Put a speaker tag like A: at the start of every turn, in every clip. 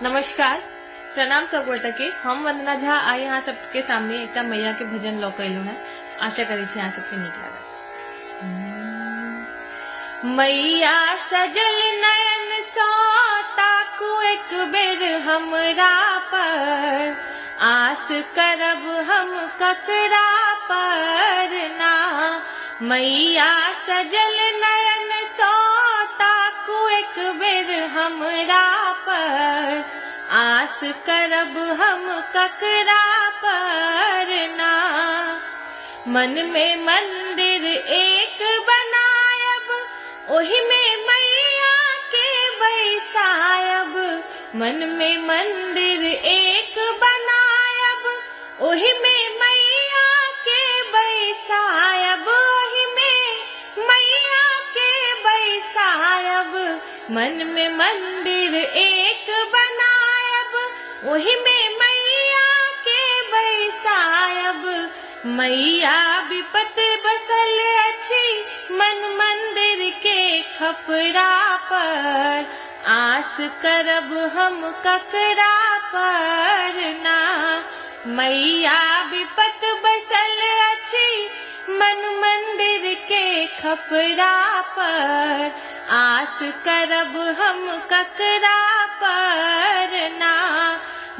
A: नमस्कार, प्रणाम सब गोटा के। हम वंदना झा आई यहाँ सबके सामने एक मैया के भजन लौ कैलू है। आशा करी यहाँ सबके नीक लगा। मैया सजल नयन सो ताकू एक बेर हमरा पर, आस करब हम ककरा पर ना। मैया सजल नयन सो ताकू एक बेर हमरा पर, आस करब हम ककरा पर ना। मन में मंदिर एक बनायब, ओही में मैया के बैसायब। मन में मंदिर एक बनायब, ओही में मैया के बैसायब। ओही में मैया के बैसायब। मन में मंदिर एक बनायब, ओही में मैया के बैसायब। मैया विपत बसल अच्छी मन मंदिर के खपरा पर, आस करब हम ककरा पर ना। मैया विपत बसल अच्छी मन मंदिर के खपरा पर, आस करब हम ककरा पर ना।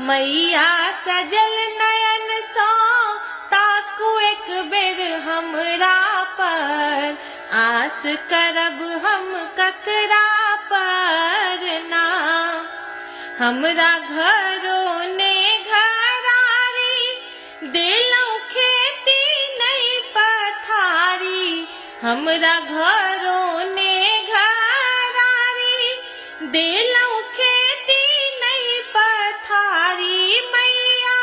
A: मैया सजल नयन सो ताकू एक बेर हमरा पर, आस करब हम ककरा पर ना। हमरा घरों ने घरारी, देलौं खेती नहीं पथारी। हमरा घरों ने घरारी, देलौं खेती नहीं पथारी। मैया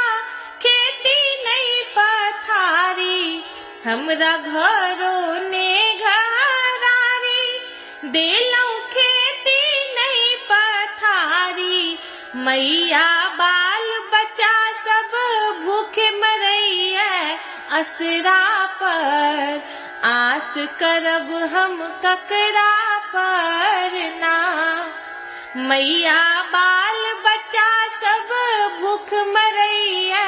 A: खेती नहीं पथारी। हमरा घरों ने घरारी, देलौं खेती नहीं पथारी। मैया बाल बच्चा सब भूखे मरैया असरा पर, आस करब हम ककरा पर ना। मैया बाल बच्चा सब भूख मरैया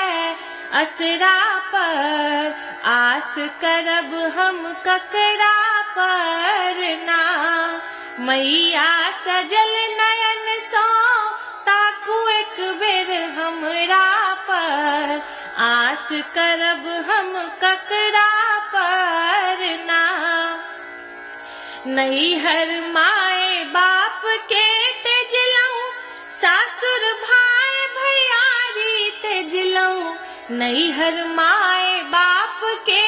A: असरा पर, आस करब हम ककरा पर ना। मैया सजल नयन सो ताकू एक बेर हमरा पर, आस करब हम ककरा पर ना। नैहर माए बाप के तेजलौं, सासुर भाई भैयारी तेजलौं। नैहर माए बाप के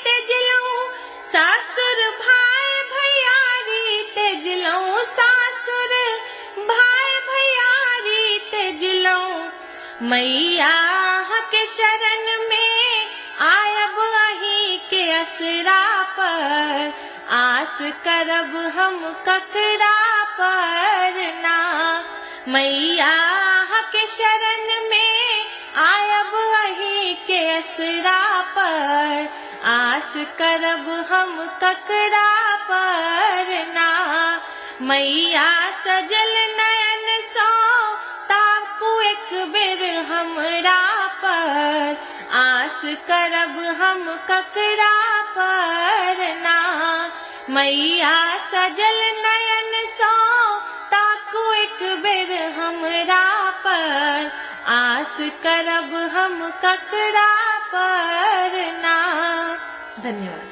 A: तेजलौं, सासुर भाई भैयारी तेजलौं। सासुर भाई भैयारी तेजलौं। मैया के शरण में आयब अहीं के असरा पर, आस करब हम ककरा पर ना। मैया के शरण में आयब अहीं के असरा पर, आस करब हम ककरा पर ना। मैया सजल नयन सो ताकू एक बेर हमरा पर, आस करब हम ककरा पर ना। मैया सजल नयन सो ताकू एक बेर हमरा पर, आस करब हम ककरा पर ना। धन्यवाद।